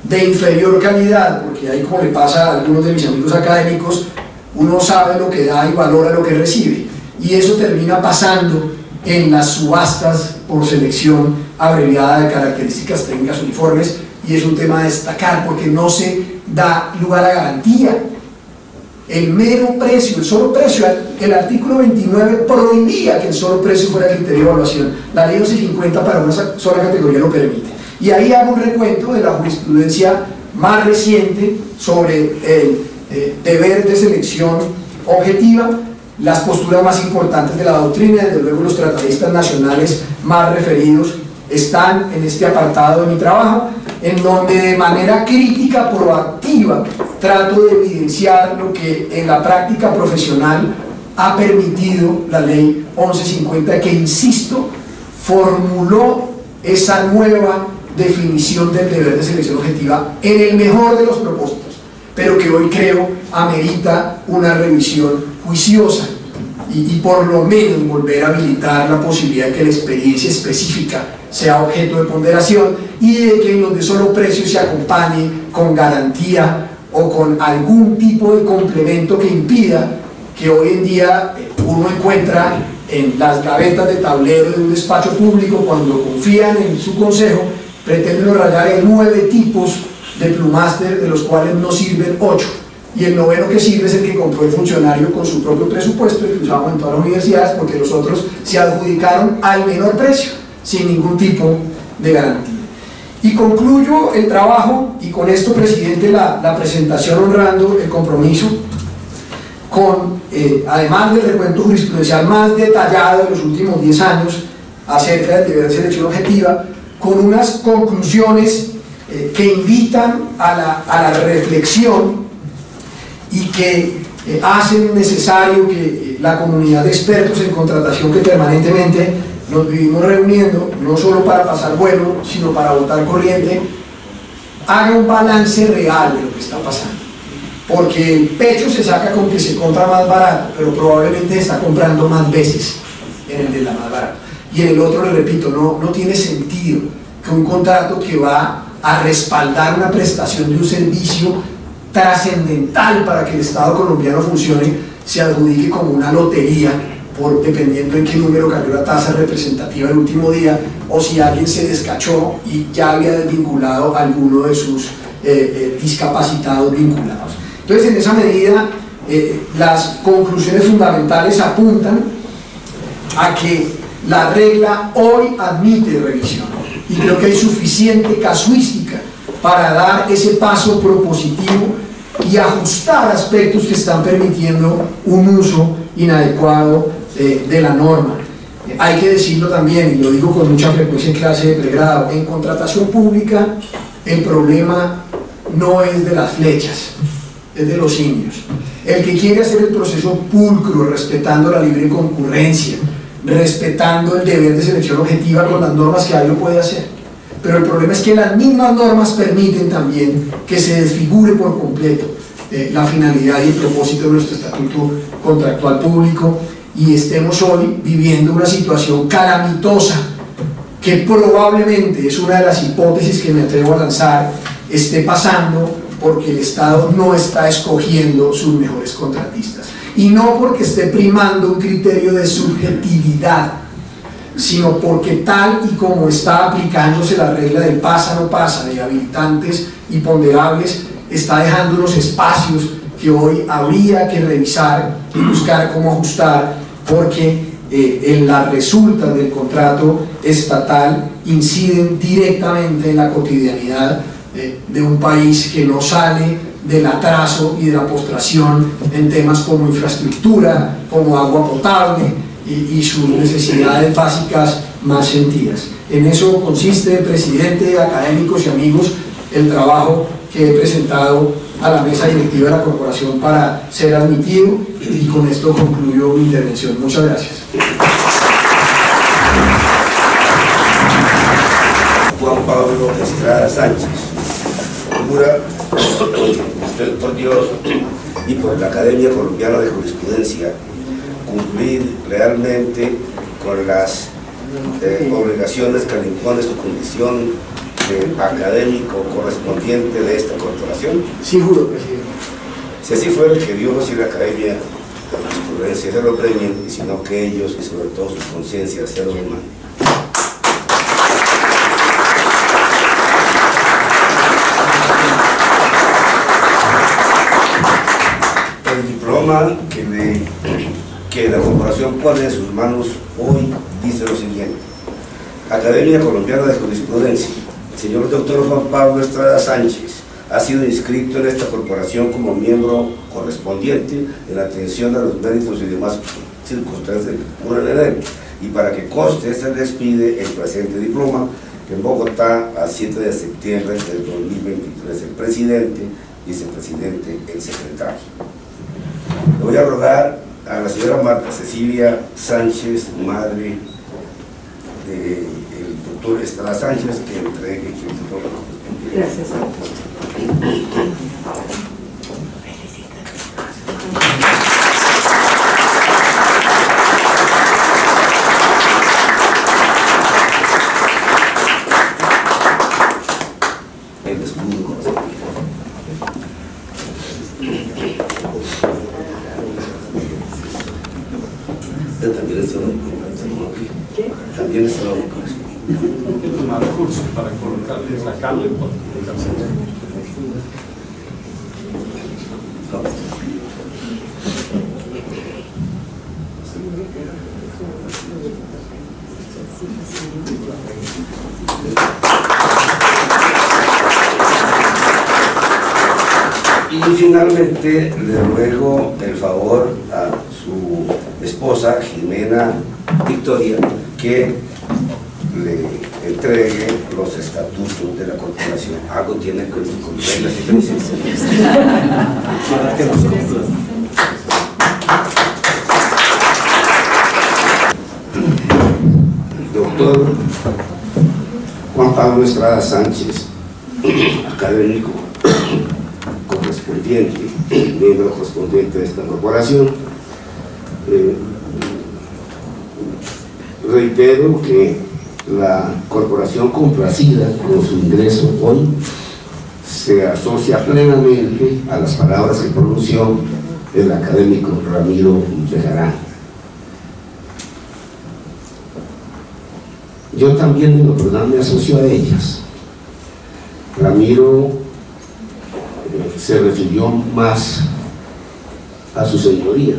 de inferior calidad, porque ahí, como le pasa a algunos de mis amigos académicos, uno sabe lo que da y valora lo que recibe, y eso termina pasando en las subastas por selección abreviada de características técnicas uniformes, y es un tema a destacar porque no se da lugar a garantía. El mero precio, el solo precio, el artículo 29 prohibía que el solo precio fuera criterio de evaluación. La ley 1150 para una sola categoría lo permite. Y ahí hago un recuento de la jurisprudencia más reciente sobre el deber de selección objetiva, las posturas más importantes de la doctrina. Desde luego los tratadistas nacionales más referidos están en este apartado de mi trabajo, en donde de manera crítica, proactiva, trato de evidenciar lo que en la práctica profesional ha permitido la ley 1150, que, insisto, formuló esa nueva definición del deber de selección objetiva en el mejor de los propósitos, pero que hoy creo amerita una revisión juiciosa y por lo menos volver a habilitar la posibilidad de que la experiencia específica sea objeto de ponderación, y de que en los de solo precio se acompañe con garantía o con algún tipo de complemento que impida que hoy en día uno encuentra en las gavetas de tablero de un despacho público, cuando confían en su consejo, pretenden rayar en 9 tipos de plumáster, de los cuales no sirven 8. Y el 9º que sirve es el que compró el funcionario con su propio presupuesto, el que usamos en todas las universidades, porque los otros se adjudicaron al menor precio, sin ningún tipo de garantía. Y concluyo el trabajo, y con esto, presidente, la presentación honrando el compromiso, con, además del recuento jurisprudencial más detallado de los últimos 10 años acerca del deber de selección objetiva, con unas conclusiones que invitan a la reflexión y que hacen necesario que la comunidad de expertos en contratación, que permanentemente nos vivimos reuniendo, no solo para pasar bueno, sino para votar corriente, haga un balance real de lo que está pasando. Porque el pecho se saca con que se compra más barato, pero probablemente está comprando más veces en el de la más barato. Y en el otro, le repito, no tiene sentido que un contrato que va a respaldar una prestación de un servicio trascendental para que el Estado colombiano funcione, se adjudique como una lotería, dependiendo en qué número cayó la tasa representativa el último día, o si alguien se descachó y ya había desvinculado a alguno de sus discapacitados vinculados. Entonces, en esa medida, las conclusiones fundamentales apuntan a que la regla hoy admite revisión, y creo que hay suficiente casuística para dar ese paso propositivo y ajustar aspectos que están permitiendo un uso inadecuado de la norma. Hay que decirlo también, y lo digo con mucha frecuencia en clase de pregrado, en contratación pública el problema no es de las flechas, es de los simios. El que quiere hacer el proceso pulcro, respetando la libre concurrencia, respetando el deber de selección objetiva con las normas que hay, lo puede hacer. Pero el problema es que las mismas normas permiten también que se desfigure por completo la finalidad y el propósito de nuestro estatuto contractual público, y estemos hoy viviendo una situación calamitosa que probablemente, es una de las hipótesis que me atrevo a lanzar, esté pasando porque el Estado no está escogiendo sus mejores contratistas, y no porque esté primando un criterio de subjetividad, sino porque tal y como está aplicándose la regla del pasa no pasa, de habilitantes y ponderables, está dejando unos espacios que hoy habría que revisar y buscar cómo ajustar, porque en las resultas del contrato estatal inciden directamente en la cotidianidad de un país que no sale del atraso y de la postración en temas como infraestructura, como agua potable y sus necesidades básicas más sentidas. En eso consiste, presidente, académicos y amigos, el trabajo que he presentado a la mesa directiva de la corporación para ser admitido, y con esto concluyo mi intervención. Muchas gracias. Juan Pablo Estrada Sánchez, jura usted por Dios y por la Academia Colombiana de Jurisprudencia cumplir realmente con las obligaciones que le impone su condición de académico correspondiente de esta corporación? Sí, juro, presidente. Si así fuera, que Dios y la Academia de Jurisprudencia se lo premien, y sino que ellos, y sobre todo su conciencia, se lo demanden. El diploma que la corporación pone en sus manos hoy dice lo siguiente: Academia Colombiana de Jurisprudencia. El señor doctor Juan Pablo Estrada Sánchez ha sido inscrito en esta corporación como miembro correspondiente en atención a los méritos y demás circunstancias que ocurren en él, y para que conste, se les pide el presente diploma en Bogotá a 7 de septiembre del 2023, el presidente, vicepresidente, el secretario. Le voy a rogar a la señora Marta Cecilia Sánchez, madre del doctor Estrada Sánchez, que entregue el diploma. Gracias. El escudo. También esto, ¿no? También está la Tomar curso para colocarle, sacarle por comunicación. Y finalmente le ruego el favor a su esposa Jimena Victoria que le entregue los estatutos de la corporación. Algo tiene que ver con reglas y principios. Para que nos cumplan. Doctor Juan Pablo Estrada Sánchez, académico correspondiente, miembro correspondiente de esta corporación. Reitero que la corporación, complacida con su ingreso hoy, se asocia plenamente a las palabras que pronunció el académico Ramiro Bejarano. Yo también en lo personal me asocio a ellas. Ramiro se refirió más a su señoría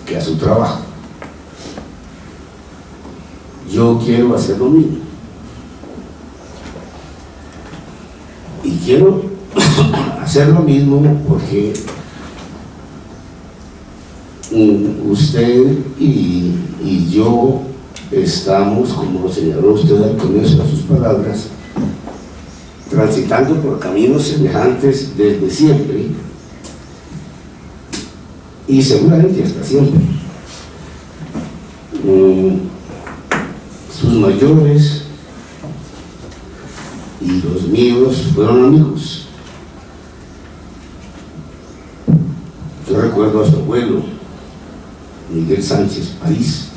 que a su trabajo. Yo quiero hacer lo mismo. Y quiero hacer lo mismo porque usted y yo estamos, como lo señaló usted al comienzo de sus palabras, transitando por caminos semejantes desde siempre y seguramente hasta siempre. Sus mayores y los míos fueron amigos. Yo recuerdo a su abuelo Miguel Sánchez París,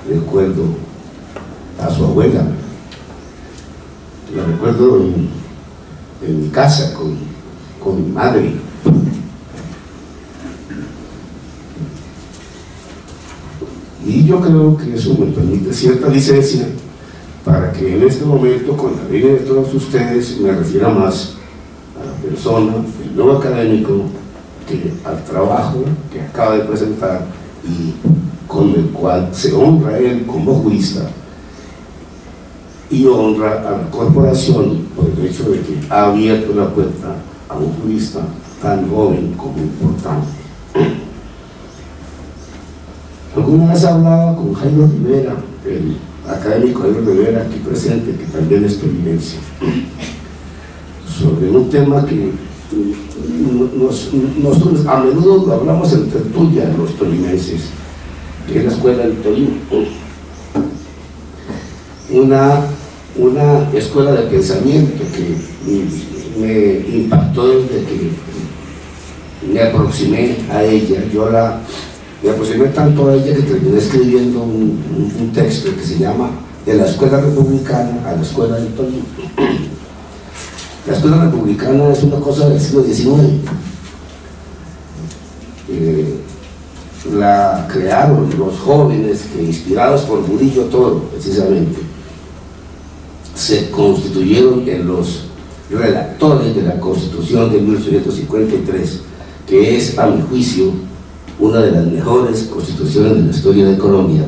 recuerdo a su abuela, la recuerdo en mi casa con mi madre. Y yo creo que eso me permite cierta licencia para que en este momento, con la vida de todos ustedes, me refiera más a la persona, el nuevo académico, que al trabajo que acaba de presentar y con el cual se honra él como jurista y honra a la corporación por el hecho de que ha abierto la puerta a un jurista tan joven como importante. Alguna vez hablaba con Jairo Rivera, el académico Jairo Rivera aquí presente, que también es tolimense, sobre un tema que nosotros a menudo lo hablamos en tertulia los tolimenses, que es la escuela del Tolima. Una escuela de pensamiento que me impactó desde que me aproximé a ella. Me aproximé tanto a ella que terminé escribiendo un texto que se llama De la escuela republicana a la escuela del Tolima. La escuela republicana es una cosa del siglo XIX. La crearon los jóvenes que, inspirados por Murillo Toro, precisamente, se constituyeron en los redactores de la Constitución de 1853, que es, a mi juicio, una de las mejores constituciones de la historia de Colombia,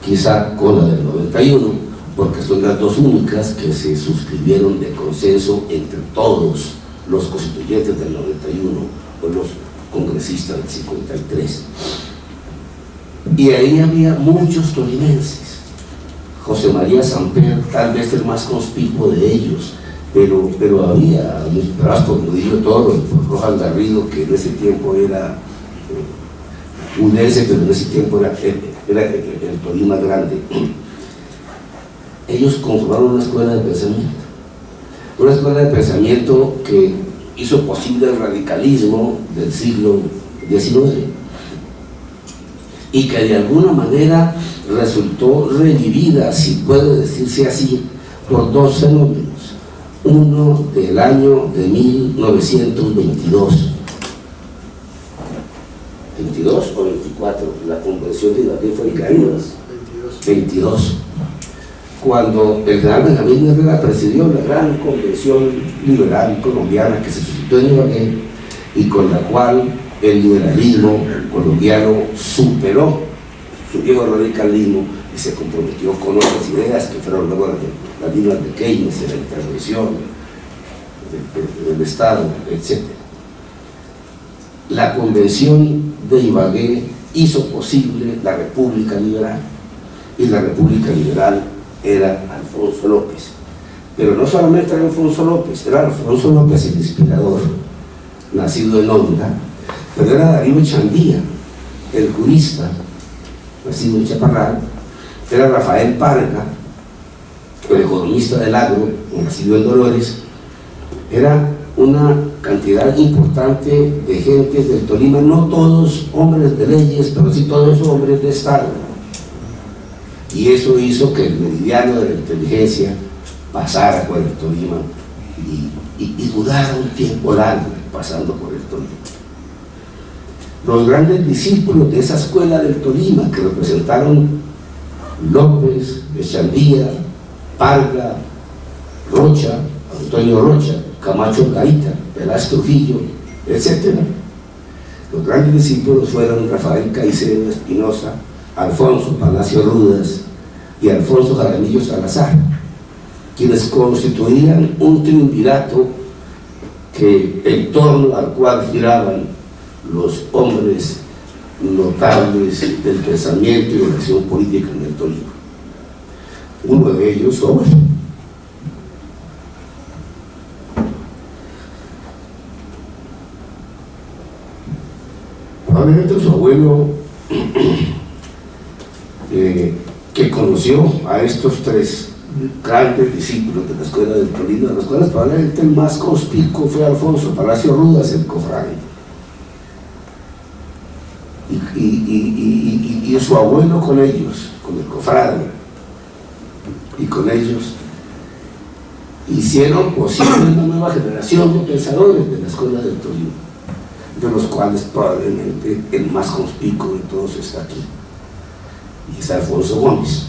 quizá con la del 91, porque son las dos únicas que se suscribieron de consenso entre todos los constituyentes del 91 o los congresistas del 53. Y ahí había muchos tolimenses. José María Samper, tal vez el más conspicuo de ellos, pero había por Murillo Toro y por Rojas Garrido, que en ese tiempo era unense, pero en ese tiempo era el Tolima grande. Ellos conformaron una escuela de pensamiento que hizo posible el radicalismo del siglo XIX y que de alguna manera resultó revivida, si puede decirse así, por dos fenómenos. Uno del año de 1922, 22 o 24, la convención de Ibagué fue en qué año, 22, cuando el general Benjamín Herrera presidió la gran convención liberal colombiana que se suscitó en Ibagué y con la cual el liberalismo colombiano superó su viejo radicalismo y se comprometió con otras ideas que fueron luego las líneas de Keynes, de la intervención del Estado, etc. La convención de Ibagué hizo posible la República Liberal, y la República Liberal era Alfonso López. Pero no solamente era Alfonso López, era Alfonso López el inspirador, nacido en Honda, pero era Darío Chandía, el jurista, nacido en Chaparral, era Rafael Parga, el economista del agro, nacido en Dolores. Era una cantidad importante de gente del Tolima, no todos hombres de leyes, pero sí todos hombres de Estado. Y eso hizo que el meridiano de la inteligencia pasara por el Tolima y durara un tiempo largo pasando por el Tolima. Los grandes discípulos de esa escuela del Tolima, que representaron López, Echandía, Parga, Rocha, Antonio Rocha, Camacho Gaita, Velázquez Trujillo, etc. Los grandes discípulos fueron Rafael Caicedo Espinosa, Alfonso Palacio Rudas y Alfonso Jaramillo Salazar, quienes constituían un triunvirato en torno al cual giraban los hombres notables del pensamiento y de la acción política en el Tolima. Uno de ellos, Sobel. Probablemente su abuelo, que conoció a estos tres grandes discípulos de la escuela del Tolima, de los cuales probablemente el más conspicuo fue Alfonso Palacio Rudas, el cofrade, y su abuelo con ellos, con el cofrade, y con ellos hicieron posible una nueva generación de pensadores de la escuela del Tolima, de los cuales probablemente el más conspicuo de todos está aquí, y es Alfonso Gómez.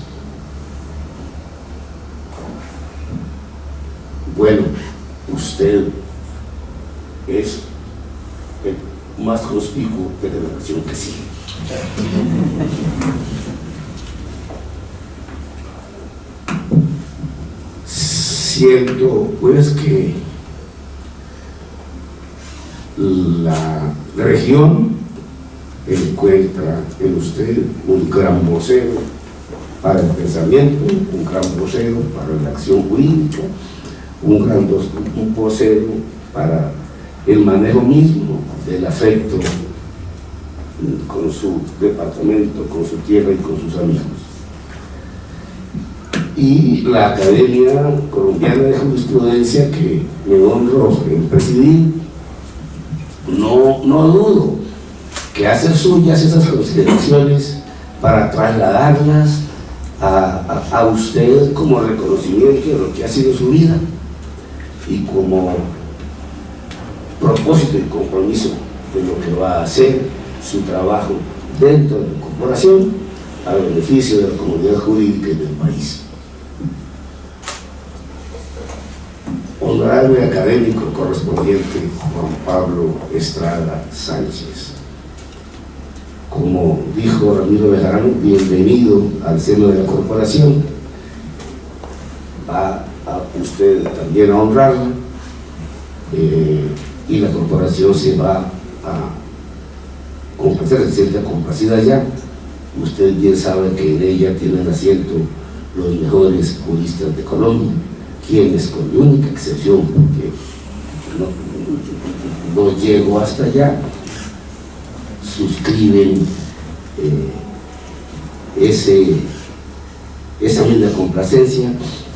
Bueno, usted es el más conspicuo de la generación que sigue. Siento pues que la región encuentra en usted un gran vocero para el pensamiento, un gran vocero para la acción jurídica, un vocero para el manejo mismo del afecto con su departamento, con su tierra y con sus amigos. Y la Academia Colombiana de Jurisprudencia, que me honro en presidir, no dudo que hace suyas esas consideraciones para trasladarlas a usted como reconocimiento de lo que ha sido su vida y como propósito y compromiso de lo que va a hacer su trabajo dentro de la corporación a beneficio de la comunidad jurídica y del país. Honorable académico correspondiente Juan Pablo Estrada Sánchez, como dijo Ramiro Bejarano, bienvenido al seno de la corporación. Va a usted también a honrarla, y la corporación se va a complacer, se siente complacida ya. Usted bien sabe que en ella tienen asiento los mejores juristas de Colombia, quienes, con la única excepción, porque no llego hasta allá, suscriben esa misma complacencia,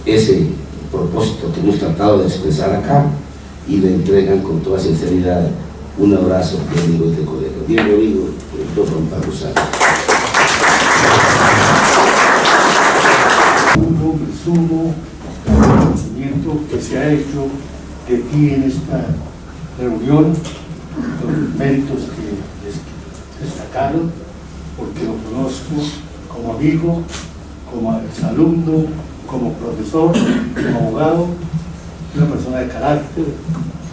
ese propósito que hemos tratado de expresar acá, y le entregan con toda sinceridad un abrazo de amigos de colega. Bienvenido, doctor Juan Pablo Sánchez. Presumo el conocimiento que se ha hecho de ti en esta reunión, los méritos que destacaron, porque lo conozco como amigo, como exalumno, como profesor, como abogado, una persona de carácter,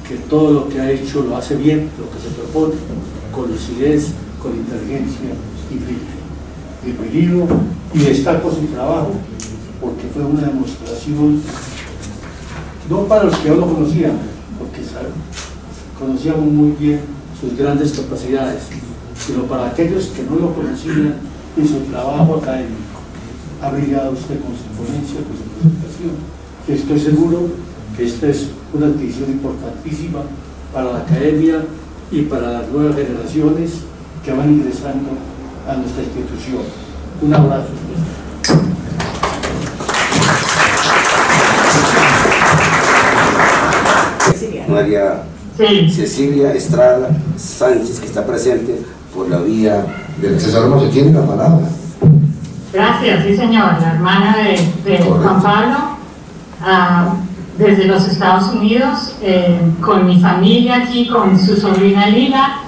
que todo lo que ha hecho lo hace bien, lo que se propone, con lucidez, con inteligencia y peligro, y destaco su trabajo, porque fue una demostración, no para los que aún lo conocíamos, porque conocíamos muy bien sus grandes capacidades, sino para aquellos que no lo conocían y su trabajo académico. Ha brillado usted con su ponencia, con su presentación, y estoy seguro que esta es una adquisición importantísima para la academia y para las nuevas generaciones que van ingresando a nuestra institución. Un abrazo. María Cecilia Estrada Sánchez, que está presente por la vía del acceso hermoso. Tiene la palabra. Gracias, sí señor, la hermana de Juan Pablo, desde los Estados Unidos, con mi familia aquí, con su sobrina Lila,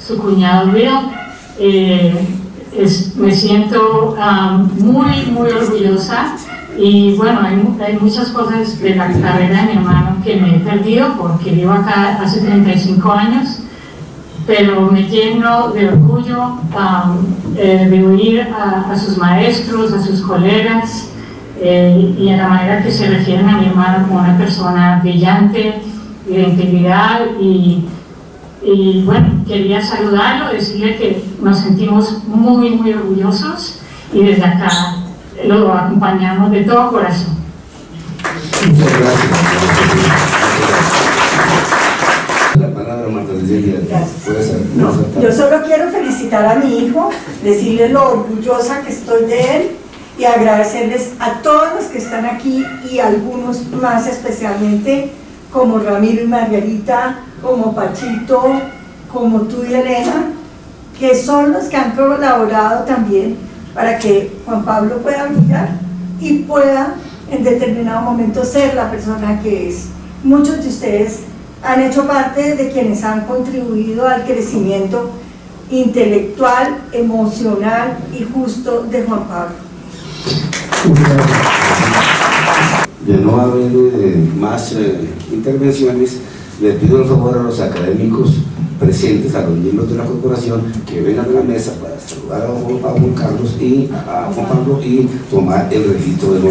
su cuñado Bill. Me siento muy orgullosa. Y bueno, hay muchas cosas de la carrera de mi hermano que me he perdido porque vivo acá hace 35 años, pero me lleno de orgullo de oír a sus maestros, a sus colegas y a la manera que se refieren a mi hermano como una persona brillante y de integridad. Y bueno, quería saludarlo, decirle que nos sentimos muy orgullosos y desde acá lo acompañamos de todo corazón. Muchas gracias. La palabra, Marta Cecilia. Yo solo quiero felicitar a mi hijo, decirle lo orgullosa que estoy de él y agradecerles a todos los que están aquí y algunos más especialmente, como Ramiro y Margarita, como Pachito, como tú y Elena, que son los que han colaborado también para que Juan Pablo pueda brillar y pueda en determinado momento ser la persona que es. Muchos de ustedes han hecho parte de quienes han contribuido al crecimiento intelectual, emocional y justo de Juan Pablo. De no haber más intervenciones, le pido el favor a los académicos presentes, a los miembros de la corporación, que vengan a la mesa para saludar a Juan Carlos y a Juan Pablo y tomar el registro de su